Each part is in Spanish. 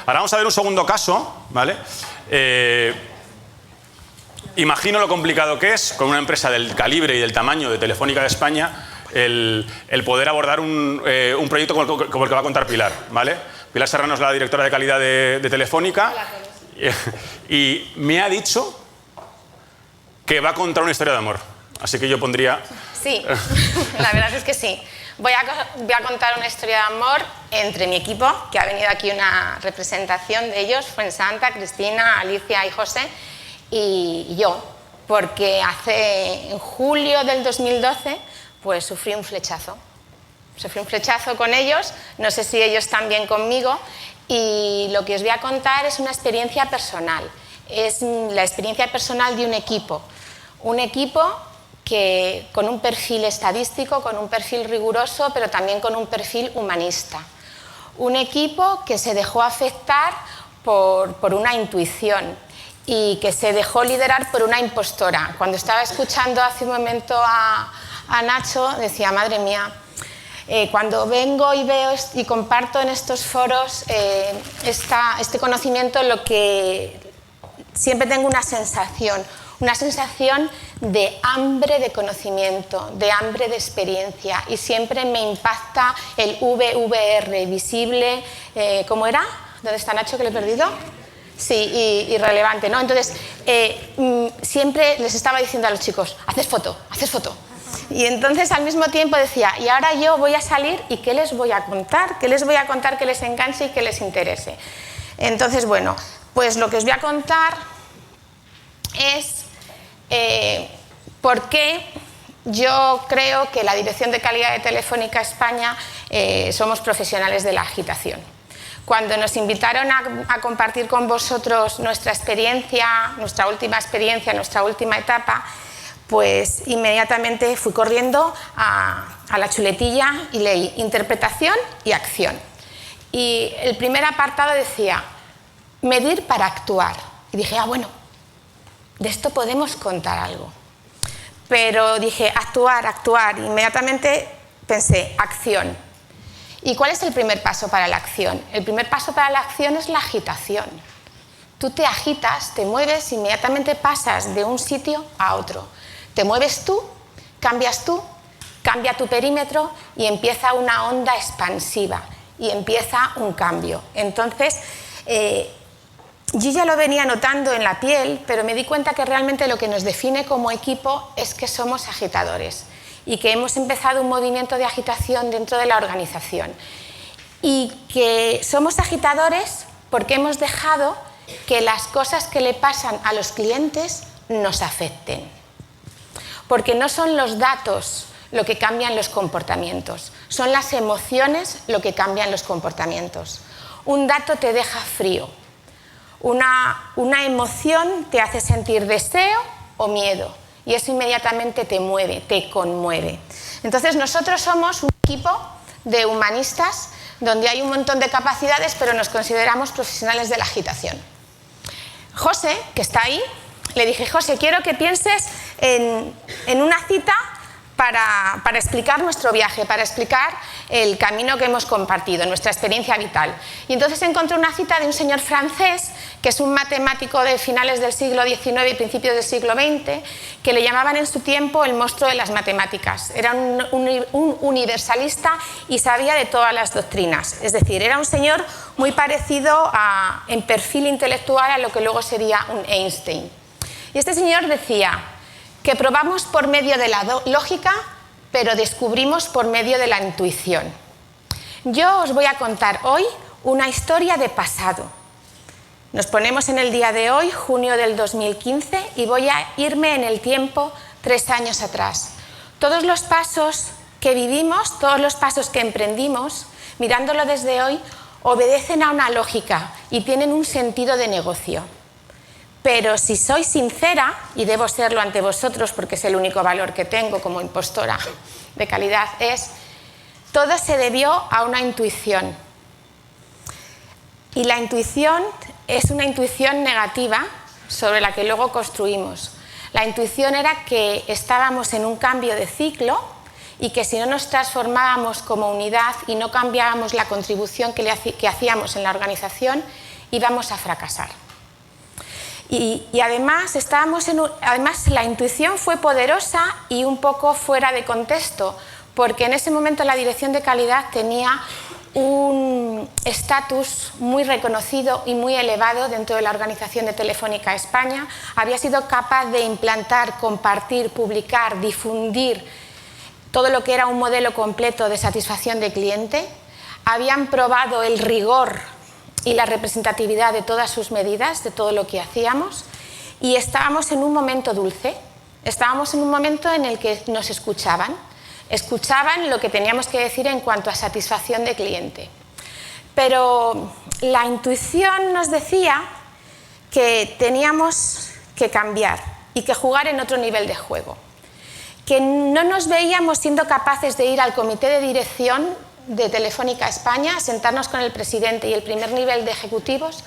Ahora vamos a ver un segundo caso, ¿vale? Imagino lo complicado que es, con una empresa del calibre y del tamaño de Telefónica de España, el poder abordar un proyecto como el que va a contar Pilar, ¿vale? Pilar Serrano es la directora de calidad de Telefónica y me ha dicho que va a contar una historia de amor. Así que yo pondría... Sí, la verdad es que sí. Voy a contar una historia de amor entre mi equipo, que ha venido aquí una representación de ellos, Fuensanta, Cristina, Alicia y José, y yo, porque en julio del 2012 pues sufrí un flechazo. Sufrí un flechazo con ellos, no sé si ellos también conmigo, y lo que os voy a contar es una experiencia personal. Es la experiencia personal de un equipo que con un perfil estadístico, con un perfil riguroso, pero también con un perfil humanista. Un equipo que se dejó afectar por una intuición y que se dejó liderar por una impostora. Cuando estaba escuchando hace un momento a Nacho, decía, madre mía, cuando vengo y veo y comparto en estos foros este conocimiento, lo que siempre tengo una sensación de hambre de conocimiento, de hambre de experiencia, y siempre me impacta el VVR, visible, ¿cómo era? ¿Dónde está Nacho, que le he perdido? Sí, y relevante, ¿no? Entonces, siempre les estaba diciendo a los chicos, haced foto, haced foto. Y entonces al mismo tiempo decía, y ahora yo voy a salir y ¿qué les voy a contar? ¿Qué les voy a contar que les enganche y que les interese? Entonces, bueno, pues lo que os voy a contar es por qué yo creo que la Dirección de Calidad de Telefónica España somos profesionales de la agitación. Cuando nos invitaron a compartir con vosotros nuestra experiencia, nuestra última experiencia, nuestra última etapa, pues inmediatamente fui corriendo a la chuletilla y leí interpretación y acción. Y el primer apartado decía, medir para actuar. Y dije, bueno, de esto podemos contar algo. Pero dije, actuar. Inmediatamente pensé, acción. ¿Y cuál es el primer paso para la acción? El primer paso para la acción es la agitación. Tú te agitas, te mueves, inmediatamente pasas de un sitio a otro. Te mueves tú, cambia tu perímetro y empieza una onda expansiva y empieza un cambio. Entonces, yo ya lo venía notando en la piel, pero me di cuenta que realmente lo que nos define como equipo es que somos agitadores y que hemos empezado un movimiento de agitación dentro de la organización. Y que somos agitadores porque hemos dejado que las cosas que le pasan a los clientes nos afecten. Porque no son los datos lo que cambian los comportamientos, son las emociones lo que cambian los comportamientos. Un dato te deja frío, una emoción te hace sentir deseo o miedo y eso inmediatamente te mueve, te conmueve. Entonces nosotros somos un equipo de humanistas donde hay un montón de capacidades, pero nos consideramos profesionales de la agitación. José, que está ahí, le dije, José, quiero que pienses en una cita para explicar nuestro viaje, para explicar el camino que hemos compartido, nuestra experiencia vital. Y entonces encontré una cita de un señor francés, que es un matemático de finales del siglo XIX y principios del siglo XX, que le llamaban en su tiempo el monstruo de las matemáticas. Era un universalista y sabía de todas las doctrinas. Es decir, era un señor muy parecido en perfil intelectual a lo que luego sería un Einstein. Y este señor decía que probamos por medio de la lógica, pero descubrimos por medio de la intuición. Yo os voy a contar hoy una historia de pasado. Nos ponemos en el día de hoy, junio del 2015, y voy a irme en el tiempo 3 años atrás. Todos los pasos que vivimos, todos los pasos que emprendimos, mirándolo desde hoy, obedecen a una lógica y tienen un sentido de negocio. Pero si soy sincera, y debo serlo ante vosotros porque es el único valor que tengo como impostora de calidad, todo se debió a una intuición. Y la intuición es una intuición negativa sobre la que luego construimos. La intuición era que estábamos en un cambio de ciclo y que si no nos transformábamos como unidad y no cambiábamos la contribución que hacíamos en la organización, íbamos a fracasar. Y además, además la intuición fue poderosa y un poco fuera de contexto, porque en ese momento la dirección de calidad tenía un estatus muy reconocido y muy elevado dentro de la organización de Telefónica España. Había sido capaz de implantar, compartir, publicar, difundir todo lo que era un modelo completo de satisfacción de cliente. Habían probado el rigor y la representatividad de todas sus medidas, de todo lo que hacíamos, y estábamos en un momento dulce, estábamos en un momento en el que nos escuchaban lo que teníamos que decir en cuanto a satisfacción de cliente. Pero la intuición nos decía que teníamos que cambiar y que jugar en otro nivel de juego, que no nos veíamos siendo capaces de ir al comité de dirección de Telefónica España, sentarnos con el presidente y el primer nivel de ejecutivos,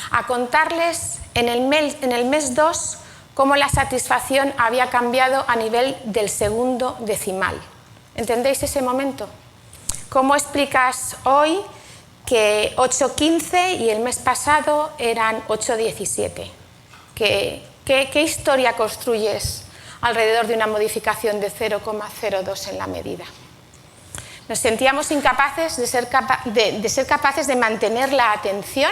a contarles en el mes 2 cómo la satisfacción había cambiado a nivel del segundo decimal. ¿Entendéis ese momento? ¿Cómo explicas hoy que 8,15 y el mes pasado eran 8,17? ¿Qué historia construyes alrededor de una modificación de 0,02 en la medida? Nos sentíamos incapaces de ser capaces de mantener la atención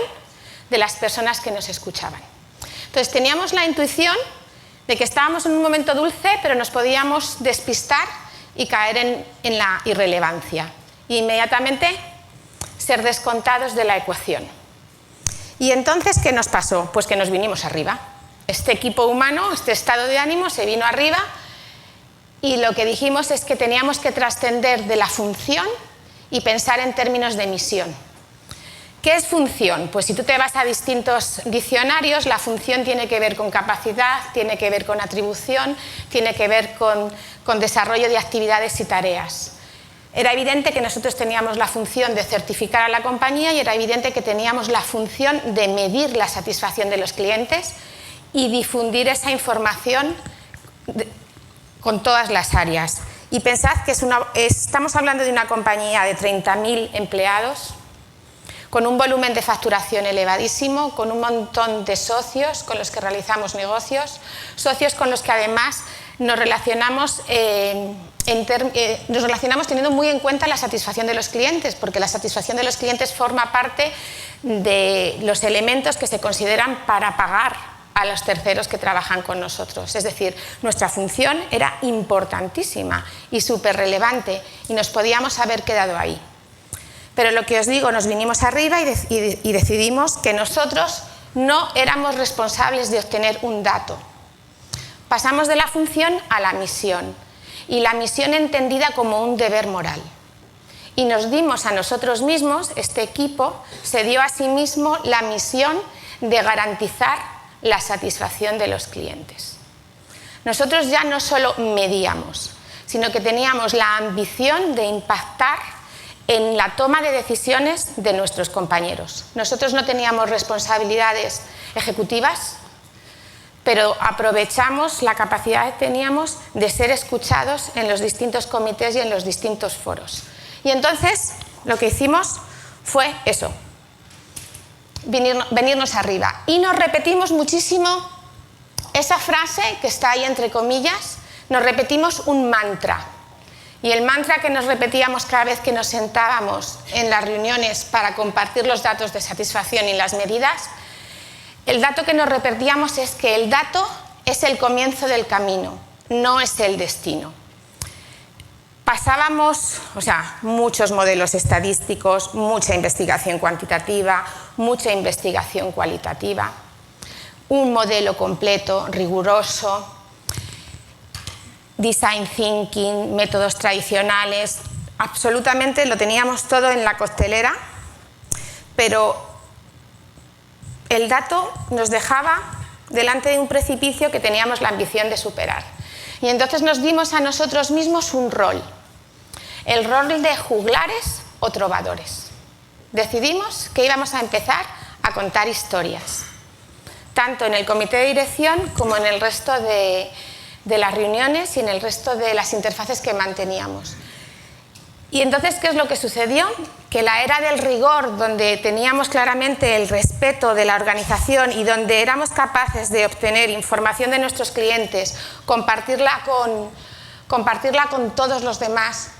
de las personas que nos escuchaban. Entonces teníamos la intuición de que estábamos en un momento dulce, pero nos podíamos despistar y caer en la irrelevancia e inmediatamente ser descontados de la ecuación. Y entonces, ¿qué nos pasó? Pues que nos vinimos arriba. Este equipo humano, este estado de ánimo se vino arriba y lo que dijimos es que teníamos que trascender de la función y pensar en términos de misión. ¿Qué es función? Pues si tú te vas a distintos diccionarios, la función tiene que ver con capacidad, tiene que ver con atribución, tiene que ver con desarrollo de actividades y tareas. Era evidente que nosotros teníamos la función de certificar a la compañía y era evidente que teníamos la función de medir la satisfacción de los clientes y difundir esa información con todas las áreas. Y pensad que estamos hablando de una compañía de 30.000 empleados, con un volumen de facturación elevadísimo, con un montón de socios con los que realizamos negocios, socios con los que además nos relacionamos teniendo muy en cuenta la satisfacción de los clientes, porque la satisfacción de los clientes forma parte de los elementos que se consideran para pagar a los terceros que trabajan con nosotros. Es decir, nuestra función era importantísima y súper relevante y nos podíamos haber quedado ahí. Pero lo que os digo, nos vinimos arriba y decidimos que nosotros no éramos responsables de obtener un dato. Pasamos de la función a la misión, y la misión entendida como un deber moral. Y nos dimos a nosotros mismos, este equipo se dio a sí mismo la misión de garantizar la satisfacción de los clientes. Nosotros ya no solo medíamos, sino que teníamos la ambición de impactar en la toma de decisiones de nuestros compañeros. Nosotros no teníamos responsabilidades ejecutivas, pero aprovechamos la capacidad que teníamos de ser escuchados en los distintos comités y en los distintos foros. Y entonces lo que hicimos fue eso, venirnos arriba. Y nos repetimos muchísimo esa frase que está ahí entre comillas, nos repetimos un mantra. Y el mantra que nos repetíamos cada vez que nos sentábamos en las reuniones para compartir los datos de satisfacción y las medidas, el dato que nos repetíamos es que el dato es el comienzo del camino, no es el destino. Pasábamos, muchos modelos estadísticos, mucha investigación cuantitativa, mucha investigación cualitativa, un modelo completo, riguroso, design thinking, métodos tradicionales, absolutamente lo teníamos todo en la costelera, pero el dato nos dejaba delante de un precipicio que teníamos la ambición de superar. Y entonces nos dimos a nosotros mismos un rol, el rol de juglares o trovadores. Decidimos que íbamos a empezar a contar historias, tanto en el comité de dirección como en el resto de las reuniones y en el resto de las interfaces que manteníamos. Y entonces, ¿qué es lo que sucedió? Que la era del rigor, donde teníamos claramente el respeto de la organización y donde éramos capaces de obtener información de nuestros clientes, compartirla con todos los demás,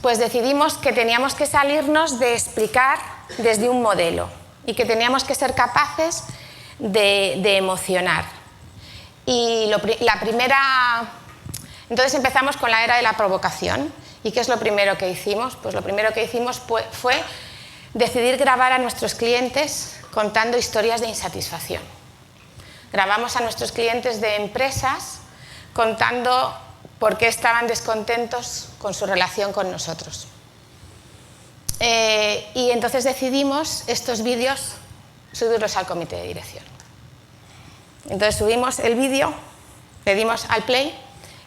pues decidimos que teníamos que salirnos de explicar desde un modelo y que teníamos que ser capaces de emocionar. Y entonces empezamos con la era de la provocación. ¿Y qué es lo primero que hicimos? Pues lo primero que hicimos fue decidir grabar a nuestros clientes contando historias de insatisfacción. Grabamos a nuestros clientes de empresas contando por qué estaban descontentos con su relación con nosotros. Y entonces decidimos estos vídeos subirlos al comité de dirección. Entonces subimos el vídeo, le dimos al play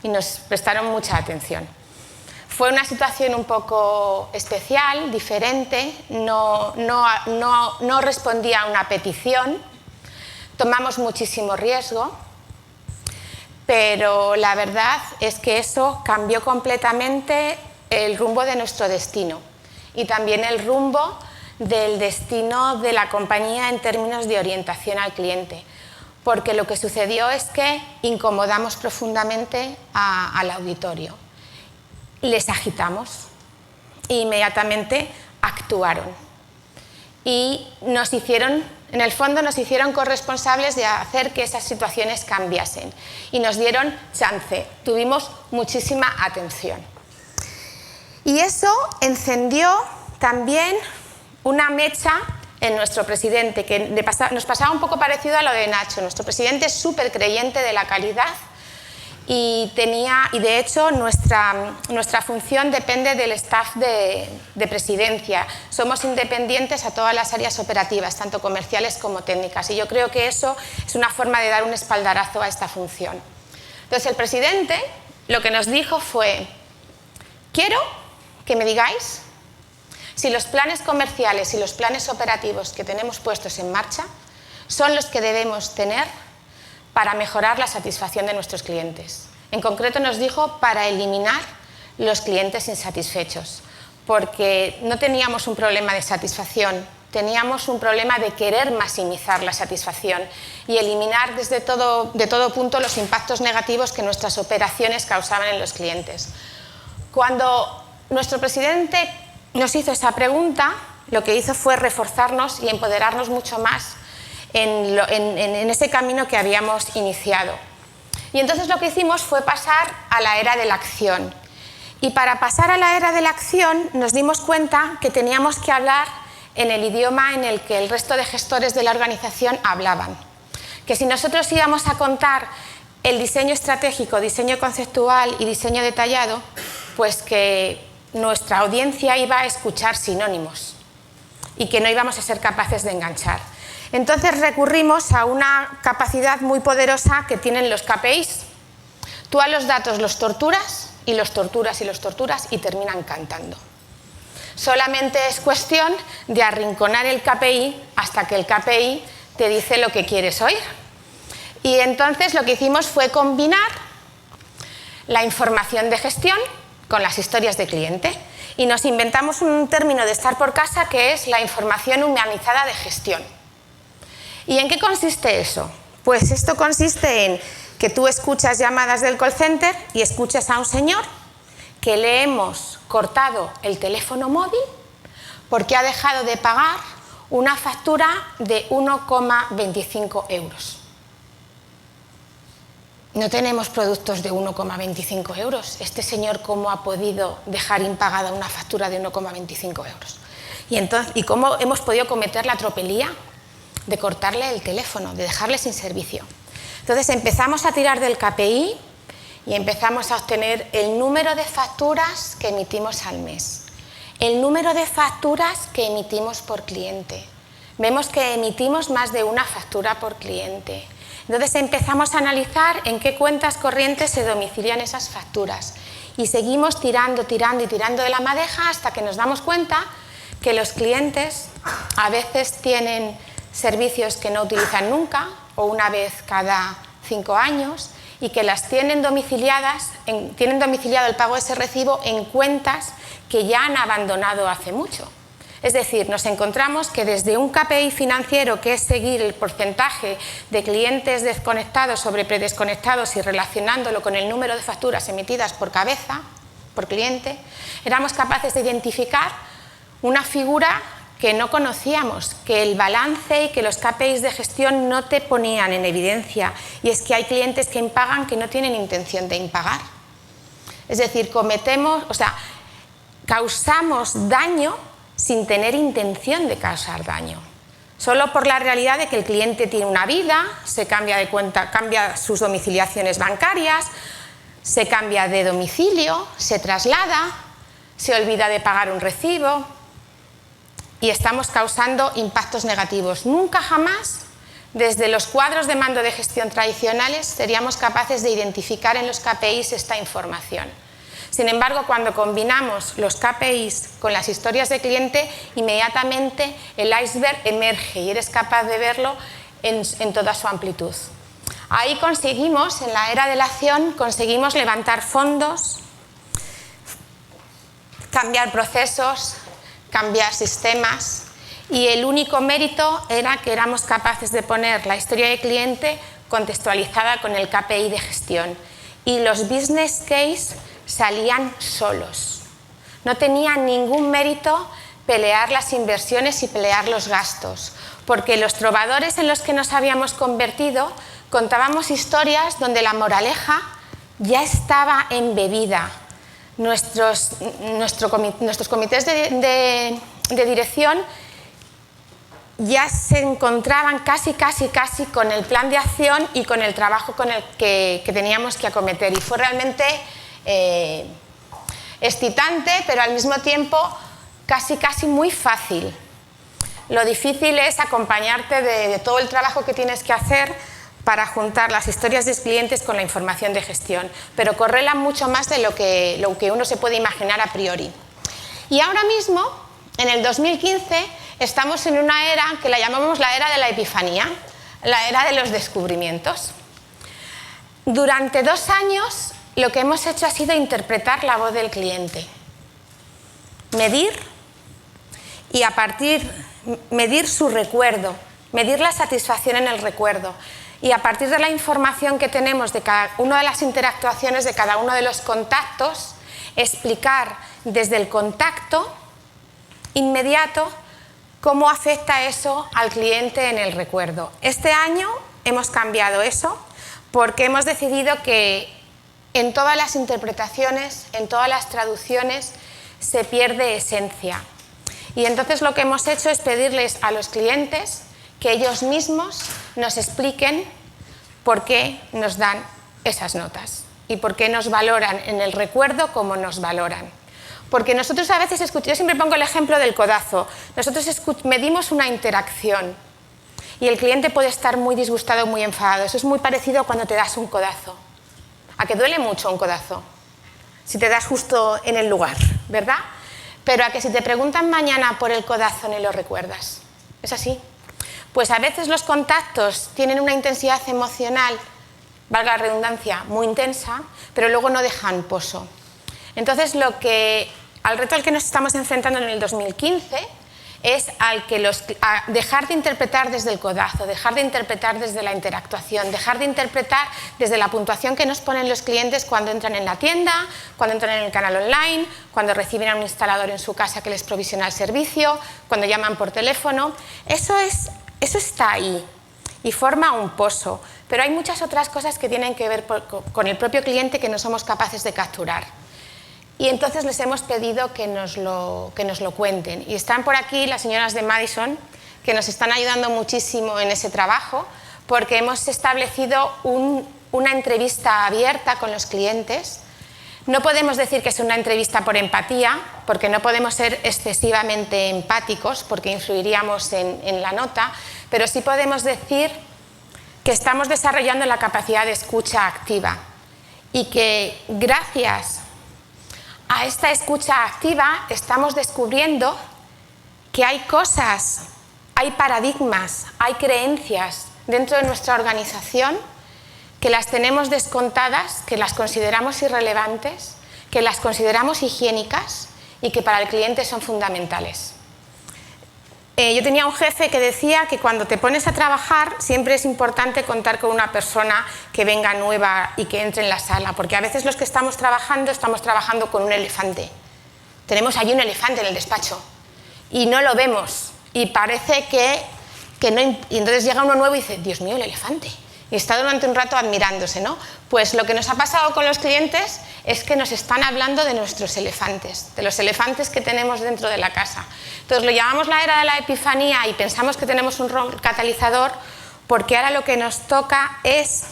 y nos prestaron mucha atención. Fue una situación un poco especial, diferente, no respondía a una petición, tomamos muchísimo riesgo, pero la verdad es que eso cambió completamente el rumbo de nuestro destino y también el rumbo del destino de la compañía en términos de orientación al cliente, porque lo que sucedió es que incomodamos profundamente al auditorio. Les agitamos e inmediatamente actuaron y en el fondo nos hicieron corresponsables de hacer que esas situaciones cambiasen y nos dieron chance, tuvimos muchísima atención. Y eso encendió también una mecha en nuestro presidente, que nos pasaba un poco parecido a lo de Nacho. Nuestro presidente es súper creyente de la calidad y de hecho nuestra función depende del staff de presidencia. Somos independientes a todas las áreas operativas, tanto comerciales como técnicas, y yo creo que eso es una forma de dar un espaldarazo a esta función. Entonces el presidente lo que nos dijo fue: quiero que me digáis si los planes comerciales y los planes operativos que tenemos puestos en marcha son los que debemos tener para mejorar la satisfacción de nuestros clientes. En concreto nos dijo para eliminar los clientes insatisfechos, porque no teníamos un problema de satisfacción, teníamos un problema de querer maximizar la satisfacción y eliminar de todo punto los impactos negativos que nuestras operaciones causaban en los clientes. Cuando nuestro presidente nos hizo esa pregunta, lo que hizo fue reforzarnos y empoderarnos mucho más en ese camino que habíamos iniciado. Y entonces lo que hicimos fue pasar a la era de la acción. Y para pasar a la era de la acción nos dimos cuenta que teníamos que hablar en el idioma en el que el resto de gestores de la organización hablaban. Que si nosotros íbamos a contar el diseño estratégico, diseño conceptual y diseño detallado, pues que nuestra audiencia iba a escuchar sinónimos y que no íbamos a ser capaces de enganchar. Entonces recurrimos a una capacidad muy poderosa que tienen los KPIs. Tú a los datos los torturas y los torturas y los torturas y terminan cantando. Solamente es cuestión de arrinconar el KPI hasta que el KPI te dice lo que quieres oír. Y entonces lo que hicimos fue combinar la información de gestión con las historias de cliente y nos inventamos un término de estar por casa que es la información humanizada de gestión. ¿Y en qué consiste eso? Pues esto consiste en que tú escuchas llamadas del call center y escuchas a un señor que le hemos cortado el teléfono móvil porque ha dejado de pagar una factura de 1,25 euros. No tenemos productos de 1,25 euros. Este señor, ¿cómo ha podido dejar impagada una factura de 1,25 euros? ¿Y cómo hemos podido cometer la tropelía de cortarle el teléfono, de dejarle sin servicio? Entonces empezamos a tirar del KPI y empezamos a obtener el número de facturas que emitimos al mes, el número de facturas que emitimos por cliente. Vemos que emitimos más de una factura por cliente. Entonces empezamos a analizar en qué cuentas corrientes se domicilian esas facturas y seguimos tirando de la madeja hasta que nos damos cuenta que los clientes a veces tienen servicios que no utilizan nunca o una vez cada 5 años y que las tienen domiciliado el pago de ese recibo en cuentas que ya han abandonado hace mucho. Es decir, nos encontramos que desde un KPI financiero, que es seguir el porcentaje de clientes desconectados sobre predesconectados y relacionándolo con el número de facturas emitidas por cabeza, por cliente, éramos capaces de identificar una figura que no conocíamos, que el balance y que los KPIs de gestión no te ponían en evidencia, y es que hay clientes que impagan que no tienen intención de impagar. Es decir, causamos daño sin tener intención de causar daño, solo por la realidad de que el cliente tiene una vida, se cambia de cuenta, cambia sus domiciliaciones bancarias, se cambia de domicilio, se traslada, se olvida de pagar un recibo y estamos causando impactos negativos. Nunca jamás, desde los cuadros de mando de gestión tradicionales, seríamos capaces de identificar en los KPIs esta información. Sin embargo, cuando combinamos los KPIs con las historias de cliente, inmediatamente el iceberg emerge y eres capaz de verlo en toda su amplitud. Ahí conseguimos, en la era de la acción, conseguimos levantar fondos, cambiar procesos, cambiar sistemas, y el único mérito era que éramos capaces de poner la historia de cliente contextualizada con el KPI de gestión, y los business case salían solos. No tenía ningún mérito pelear las inversiones y pelear los gastos, porque los trovadores en los que nos habíamos convertido contábamos historias donde la moraleja ya estaba embebida. Nuestros comités de dirección ya se encontraban casi con el plan de acción y con el trabajo con el que teníamos que acometer, y fue realmente excitante, pero al mismo tiempo casi muy fácil. Lo difícil es acompañarte de todo el trabajo que tienes que hacer para juntar las historias de clientes con la información de gestión, pero correlan mucho más de lo que uno se puede imaginar a priori. Y ahora mismo, en el 2015, estamos en una era que la llamamos la era de la epifanía, la era de los descubrimientos. Durante 2 años, lo que hemos hecho ha sido interpretar la voz del cliente, medir y medir su recuerdo, medir la satisfacción en el recuerdo, y a partir de la información que tenemos de cada una de las interactuaciones de cada uno de los contactos, explicar desde el contacto inmediato cómo afecta eso al cliente en el recuerdo. Este año hemos cambiado eso porque hemos decidido que en todas las interpretaciones, en todas las traducciones, se pierde esencia. Y entonces lo que hemos hecho es pedirles a los clientes que ellos mismos nos expliquen por qué nos dan esas notas y por qué nos valoran en el recuerdo como nos valoran. Porque nosotros a veces, yo siempre pongo el ejemplo del codazo, nosotros medimos una interacción y el cliente puede estar muy disgustado, muy enfadado. Eso es muy parecido a cuando te das un codazo. A que duele mucho un codazo, si te das justo en el lugar, ¿verdad? Pero a que si te preguntan mañana por el codazo ni lo recuerdas. ¿Es así? Pues a veces los contactos tienen una intensidad emocional, valga la redundancia, muy intensa, pero luego no dejan pozo. Entonces, al reto al que nos estamos enfrentando en el 2015 es a dejar de interpretar desde el codazo, dejar de interpretar desde la interactuación, dejar de interpretar desde la puntuación que nos ponen los clientes cuando entran en la tienda, cuando entran en el canal online, cuando reciben a un instalador en su casa que les provisiona el servicio, cuando llaman por teléfono. Eso está ahí y forma un pozo, pero hay muchas otras cosas que tienen que ver con el propio cliente que no somos capaces de capturar. Y entonces les hemos pedido que nos lo cuenten. Y están por aquí las señoras de Madison, que nos están ayudando muchísimo en ese trabajo, porque hemos establecido una entrevista abierta con los clientes. No podemos decir que es una entrevista por empatía, porque no podemos ser excesivamente empáticos, porque influiríamos en la nota, pero sí podemos decir que estamos desarrollando la capacidad de escucha activa y que gracias a esta escucha activa estamos descubriendo que hay cosas, hay paradigmas, hay creencias dentro de nuestra organización que las tenemos descontadas, que las consideramos irrelevantes, que las consideramos higiénicas y que para el cliente son fundamentales. Yo tenía un jefe que decía que cuando te pones a trabajar siempre es importante contar con una persona que venga nueva y que entre en la sala, porque a veces los que estamos trabajando con un elefante. Tenemos allí un elefante en el despacho y no lo vemos y parece que no, y entonces llega uno nuevo y dice, Dios mío, el elefante. Y está durante un rato admirándose, ¿no? Pues lo que nos ha pasado con los clientes es que nos están hablando de nuestros elefantes, de los elefantes que tenemos dentro de la casa. Entonces lo llamamos la era de la epifanía y pensamos que tenemos un rol catalizador porque ahora lo que nos toca es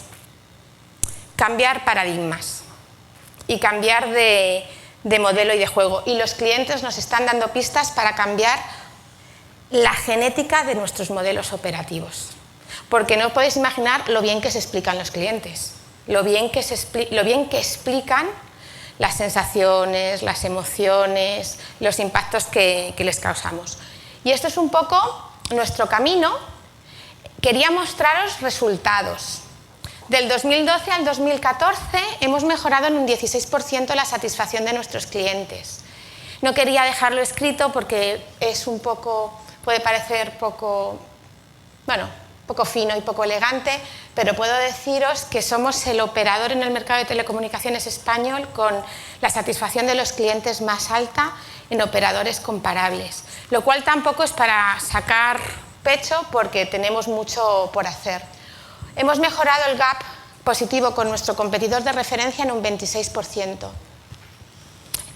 cambiar paradigmas y cambiar de modelo y de juego. Y los clientes nos están dando pistas para cambiar la genética de nuestros modelos operativos. Porque no podéis imaginar lo bien que se explican los clientes, lo bien que explican las sensaciones, las emociones, los impactos que les causamos. Y esto es un poco nuestro camino. Quería mostraros resultados. Del 2012 al 2014 hemos mejorado en un 16% la satisfacción de nuestros clientes. No quería dejarlo escrito porque es un poco, puede parecer poco fino y poco elegante, pero puedo deciros que somos el operador en el mercado de telecomunicaciones español con la satisfacción de los clientes más alta en operadores comparables, lo cual tampoco es para sacar pecho porque tenemos mucho por hacer. Hemos mejorado el gap positivo con nuestro competidor de referencia en un 26%.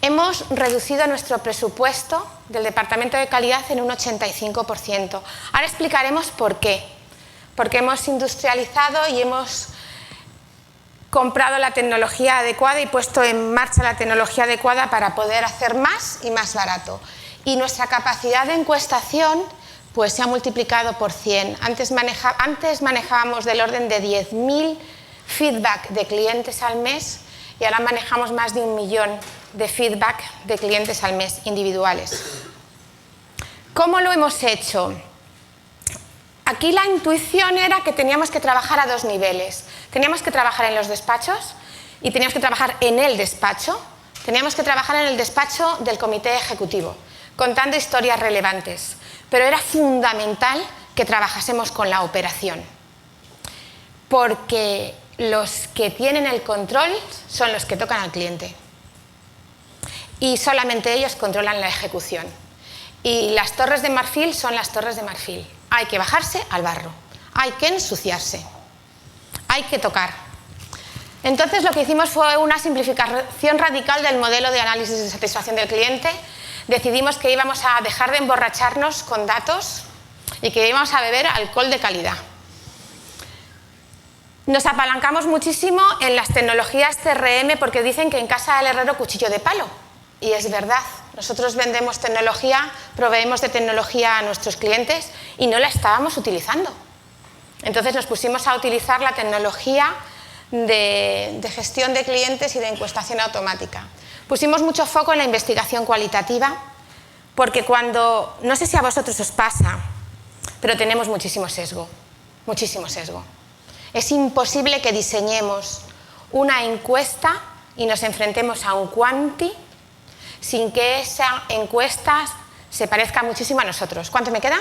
Hemos reducido nuestro presupuesto del Departamento de Calidad en un 85%. Ahora explicaremos por qué. Porque hemos industrializado y hemos comprado la tecnología adecuada y puesto en marcha la tecnología adecuada para poder hacer más y más barato. Y nuestra capacidad de encuestación pues, se ha multiplicado por 100. Antes manejábamos del orden de 10.000 feedback de clientes al mes y ahora manejamos más de 1 millón de feedback de clientes al mes individuales. ¿Cómo lo hemos hecho? Aquí la intuición era que teníamos que trabajar a 2 niveles. Teníamos que trabajar en los despachos y teníamos que trabajar en el despacho. Teníamos que trabajar en el despacho del comité ejecutivo, contando historias relevantes. Pero era fundamental que trabajásemos con la operación, porque los que tienen el control son los que tocan al cliente. Y solamente ellos controlan la ejecución. Y las torres de marfil son las torres de marfil. Hay que bajarse al barro, hay que ensuciarse, hay que tocar. Entonces lo que hicimos fue una simplificación radical del modelo de análisis de satisfacción del cliente. Decidimos que íbamos a dejar de emborracharnos con datos y que íbamos a beber alcohol de calidad. Nos apalancamos muchísimo en las tecnologías CRM porque dicen que en casa del herrero cuchillo de palo. Y es verdad, nosotros vendemos tecnología, proveemos de tecnología a nuestros clientes y no la estábamos utilizando. Entonces nos pusimos a utilizar la tecnología de gestión de clientes y de encuestación automática. Pusimos mucho foco en la investigación cualitativa porque cuando, no sé si a vosotros os pasa, pero tenemos muchísimo sesgo, muchísimo sesgo. Es imposible que diseñemos una encuesta y nos enfrentemos a un quanti sin que esa encuesta se parezca muchísimo a nosotros. ¿Cuánto me queda?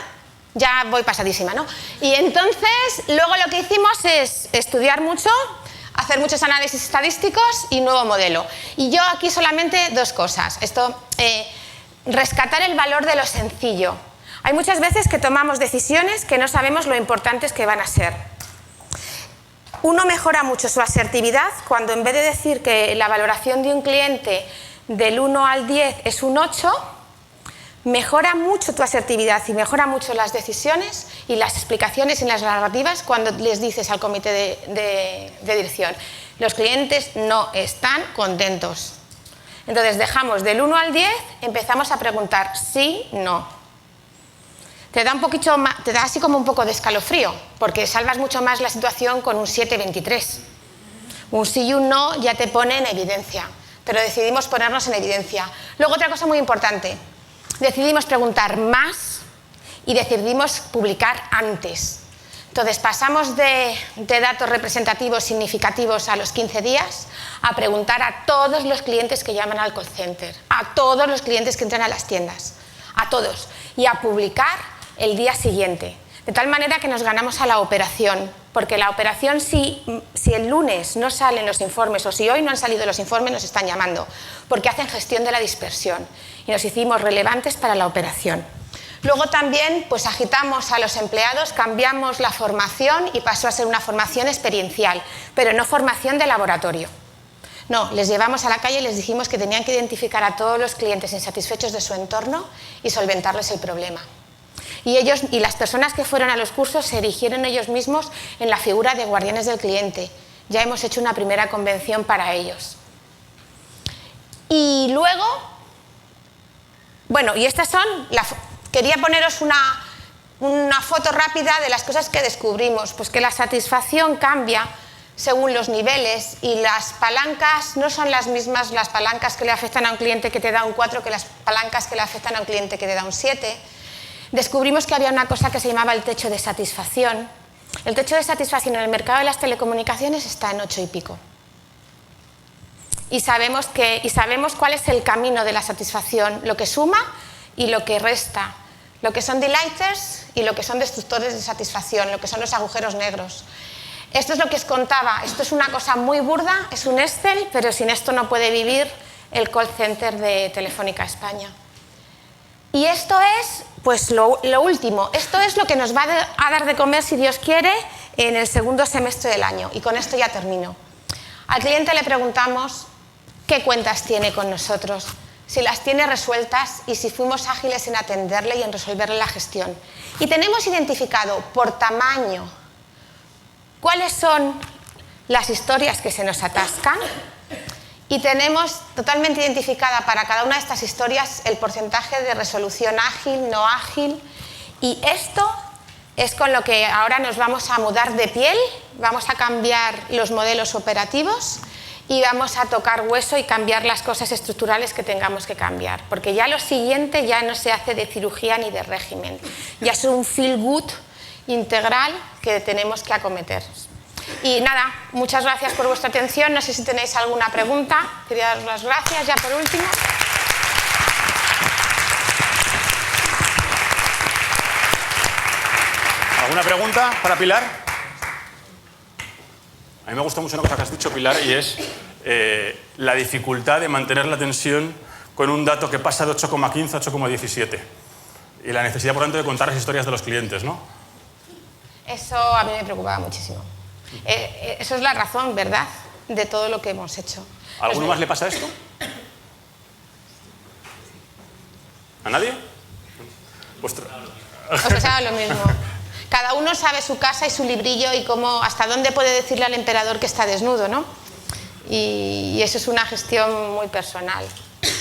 Ya voy pasadísima, ¿no? Y entonces, luego lo que hicimos es estudiar mucho, hacer muchos análisis estadísticos y nuevo modelo. Y yo aquí solamente 2 cosas. Rescatar el valor de lo sencillo. Hay muchas veces que tomamos decisiones que no sabemos lo importantes que van a ser. Uno mejora mucho su asertividad cuando en vez de decir que la valoración de un cliente del 1 al 10 es un 8, mejora mucho tu asertividad y mejora mucho las decisiones y las explicaciones y las narrativas cuando les dices al comité de dirección, los clientes no están contentos. Entonces dejamos del 1 al 10, empezamos a preguntar sí, no. Te da así como un poco de escalofrío, porque salvas mucho más la situación con un 7-23. Un sí y un no ya te pone en evidencia. Pero decidimos ponernos en evidencia. Luego otra cosa muy importante, decidimos preguntar más y decidimos publicar antes. Entonces, pasamos de datos representativos significativos a los 15 días a preguntar a todos los clientes que llaman al call center, a todos los clientes que entran a las tiendas, a todos, y a publicar el día siguiente. De tal manera que nos ganamos a la operación, porque la operación, si el lunes no salen los informes o si hoy no han salido los informes, nos están llamando, porque hacen gestión de la dispersión y nos hicimos relevantes para la operación. Luego también pues agitamos a los empleados, cambiamos la formación y pasó a ser una formación experiencial, pero no formación de laboratorio. No, les llevamos a la calle y les dijimos que tenían que identificar a todos los clientes insatisfechos de su entorno y solventarles el problema. Y las personas que fueron a los cursos se erigieron ellos mismos en la figura de guardianes del cliente. Ya hemos hecho una primera convención para ellos. Y luego, bueno, y estas son, quería poneros una foto rápida de las cosas que descubrimos, pues que la satisfacción cambia según los niveles y las palancas no son las mismas las palancas que le afectan a un cliente que te da un 4 que las palancas que le afectan a un cliente que te da un 7. Descubrimos que había una cosa que se llamaba el techo de satisfacción. El techo de satisfacción en el mercado de las telecomunicaciones está en 8 y pico. Y sabemos cuál es el camino de la satisfacción, lo que suma y lo que resta, lo que son delighters y lo que son destructores de satisfacción, lo que son los agujeros negros. Esto es lo que os contaba, esto es una cosa muy burda, es un Excel, pero sin esto no puede vivir el call center de Telefónica España. Y esto es pues lo último, esto es lo que nos va a dar de comer, si Dios quiere, en el segundo semestre del año. Y con esto ya termino. Al cliente le preguntamos qué cuentas tiene con nosotros, si las tiene resueltas y si fuimos ágiles en atenderle y en resolverle la gestión. Y tenemos identificado por tamaño cuáles son las historias que se nos atascan y tenemos totalmente identificada para cada una de estas historias el porcentaje de resolución ágil, no ágil, y esto es con lo que ahora nos vamos a mudar de piel, vamos a cambiar los modelos operativos y vamos a tocar hueso y cambiar las cosas estructurales que tengamos que cambiar, porque ya lo siguiente ya no se hace de cirugía ni de régimen, ya es un feel good integral que tenemos que acometer. Y nada, muchas gracias por vuestra atención, no sé si tenéis alguna pregunta, quería daros las gracias ya por último. ¿Alguna pregunta para Pilar? A mí me gusta mucho una cosa que has dicho, Pilar, y es la dificultad de mantener la tensión con un dato que pasa de 8,15 a 8,17 y la necesidad, por tanto, de contar las historias de los clientes, ¿no? Eso a mí me preocupaba muchísimo. Eso es la razón, ¿verdad?, de todo lo que hemos hecho. ¿A alguno más le pasa esto? ¿A nadie? Os pasaba lo mismo. Cada uno sabe su casa y su librillo y cómo, hasta dónde puede decirle al emperador que está desnudo, ¿no? Y eso es una gestión muy personal.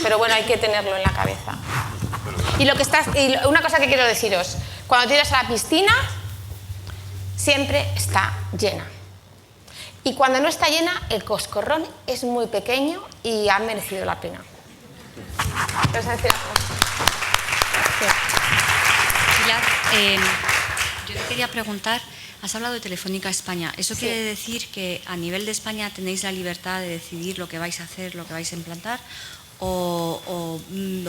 Pero bueno, hay que tenerlo en la cabeza. Y una cosa que quiero deciros, cuando tiras a la piscina, siempre está llena. Y cuando no está llena, el coscorrón es muy pequeño y ha merecido la pena. ¿Quieres decir algo? Sí. Pilar, yo te quería preguntar, has hablado de Telefónica España. ¿Eso quiere decir que a nivel de España tenéis la libertad de decidir lo que vais a hacer, lo que vais a implantar? ¿O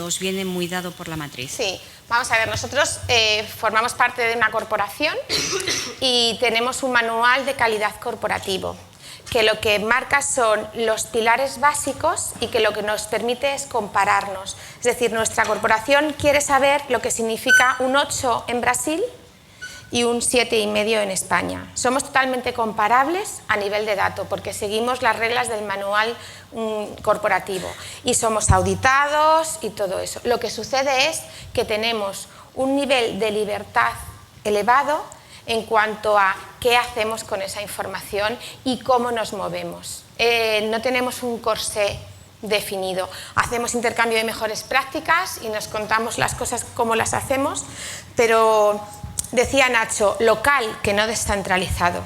os viene muy dado por la matriz? Sí, vamos a ver, nosotros formamos parte de una corporación y tenemos un manual de calidad corporativo que lo que marca son los pilares básicos y que lo que nos permite es compararnos. Es decir, nuestra corporación quiere saber lo que significa un 8 en Brasil y un 7,5 en España. Somos totalmente comparables a nivel de dato porque seguimos las reglas del manual corporativo y somos auditados y todo eso. Lo que sucede es que tenemos un nivel de libertad elevado en cuanto a qué hacemos con esa información y cómo nos movemos. No tenemos un corsé definido. Hacemos intercambio de mejores prácticas y nos contamos las cosas como las hacemos, pero decía Nacho, local que no descentralizado.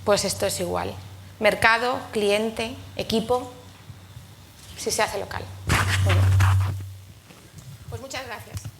Pues esto es igual. Mercado, cliente, equipo, si se hace local. Pues muchas gracias.